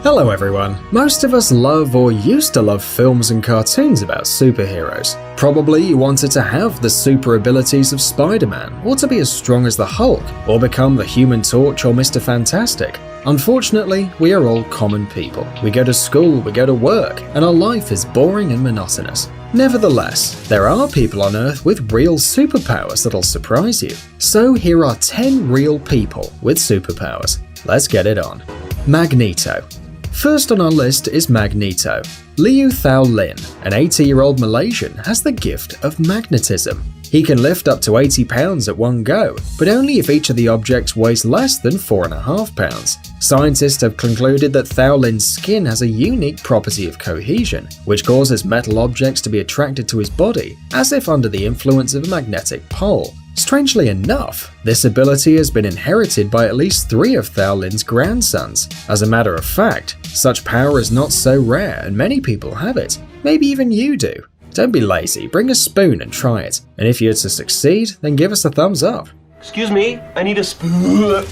Hello everyone. Most of us love or used to love films and cartoons about superheroes. Probably you wanted to have the super abilities of Spider-Man, or to be as strong as the Hulk, or become the Human Torch or Mr. Fantastic. Unfortunately, we are all common people. We go to school, we go to work, and our life is boring and monotonous. Nevertheless, there are people on Earth with real superpowers that'll surprise you. So here are 10 real people with superpowers. Let's get it on. Magneto. First on our list is Magneto. Liu Thao Lin, an 80-year-old Malaysian, has the gift of magnetism. He can lift up to 80 pounds at one go, but only if each of the objects weighs less than 4.5 pounds. Scientists have concluded that Thao Lin's skin has a unique property of cohesion, which causes metal objects to be attracted to his body, as if under the influence of a magnetic pole. Strangely enough, this ability has been inherited by at least 3 of Thao Lin's grandsons. As a matter of fact, such power is not so rare and many people have it. Maybe even you do. Don't be lazy, bring a spoon and try it. And if you're to succeed, then give us a thumbs up. Excuse me, I need a spoon.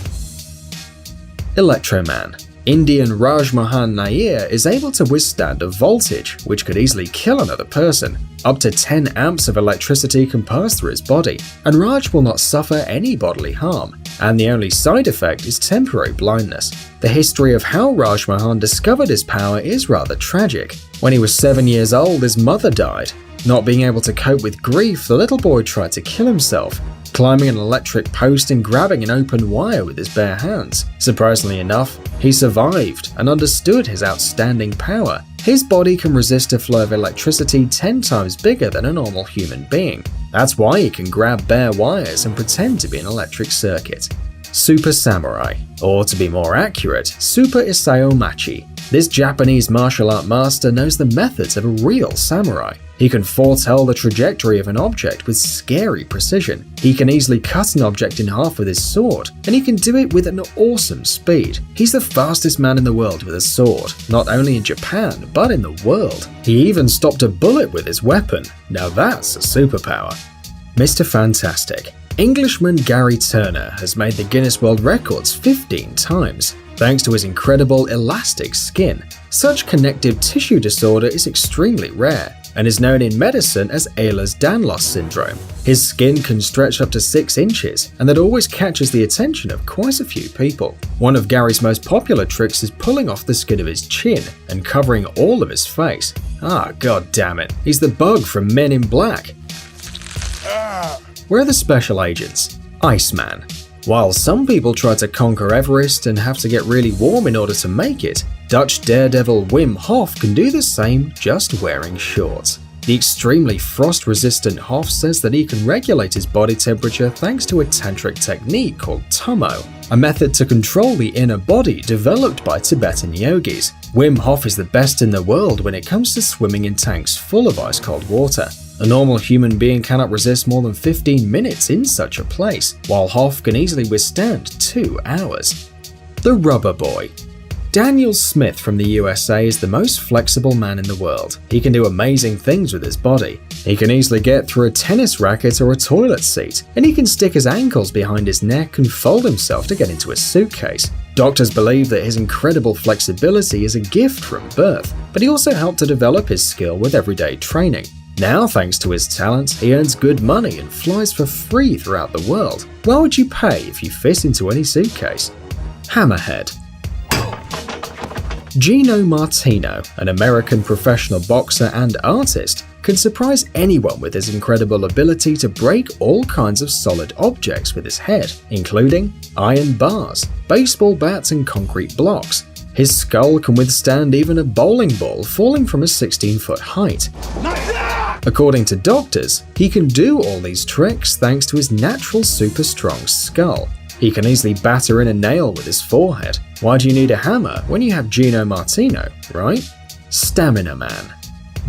Electroman. Indian Raj Mohan Nair is able to withstand a voltage which could easily kill another person. Up to 10 amps of electricity can pass through his body, and Raj will not suffer any bodily harm, and the only side effect is temporary blindness. The history of how Raj Mohan discovered his power is rather tragic. When he was 7 years old, his mother died. Not being able to cope with grief, the little boy tried to kill himself, climbing an electric post and grabbing an open wire with his bare hands. Surprisingly enough, he survived and understood his outstanding power. His body can resist a flow of electricity 10 times bigger than a normal human being. That's why he can grab bare wires and pretend to be an electric circuit. Super Samurai, or to be more accurate, Super Isao Machi. This Japanese martial art master knows the methods of a real samurai. He can foretell the trajectory of an object with scary precision. He can easily cut an object in half with his sword, and he can do it with an awesome speed. He's the fastest man in the world with a sword, not only in Japan, but in the world. He even stopped a bullet with his weapon. Now that's a superpower. Mr. Fantastic. Englishman Gary Turner has made the Guinness World Records 15 times, thanks to his incredible elastic skin. Such connective tissue disorder is extremely rare, and is known in medicine as Ehlers-Danlos syndrome. His skin can stretch up to 6 inches, and that always catches the attention of quite a few people. One of Gary's most popular tricks is pulling off the skin of his chin and covering all of his face. God damn it, he's the bug from Men in Black. Where are the special agents? Iceman. While some people try to conquer Everest and have to get really warm in order to make it, Dutch Daredevil Wim Hof can do the same just wearing shorts. The extremely frost-resistant Hof says that he can regulate his body temperature thanks to a tantric technique called Tummo, a method to control the inner body developed by Tibetan yogis. Wim Hof is the best in the world when it comes to swimming in tanks full of ice-cold water. A normal human being cannot resist more than 15 minutes in such a place, while Hof can easily withstand 2 hours. The Rubber Boy. Daniel Smith from the USA is the most flexible man in the world. He can do amazing things with his body. He can easily get through a tennis racket or a toilet seat, and he can stick his ankles behind his neck and fold himself to get into a suitcase. Doctors believe that his incredible flexibility is a gift from birth, but he also helped to develop his skill with everyday training. Now, thanks to his talent, he earns good money and flies for free throughout the world. Why would you pay if you fit into any suitcase? Hammerhead. Gino Martino, an American professional boxer and artist, can surprise anyone with his incredible ability to break all kinds of solid objects with his head, including iron bars, baseball bats, and concrete blocks. His skull can withstand even a bowling ball falling from a 16-foot height. According to doctors, he can do all these tricks thanks to his natural super strong skull. He can easily batter in a nail with his forehead. Why do you need a hammer when you have Gino Martino, right? Stamina Man.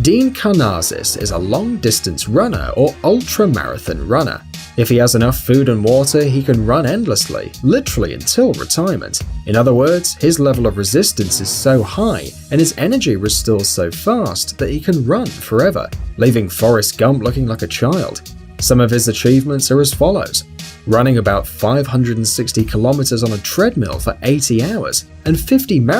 Dean Karnazes is a long-distance runner or ultra-marathon runner. If he has enough food and water, he can run endlessly, literally until retirement. In other words, his level of resistance is so high and his energy restores so fast that he can run forever, leaving Forrest Gump looking like a child. Some of his achievements are as follows: running about 560 kilometers on a treadmill for 80 hours and 50 marathons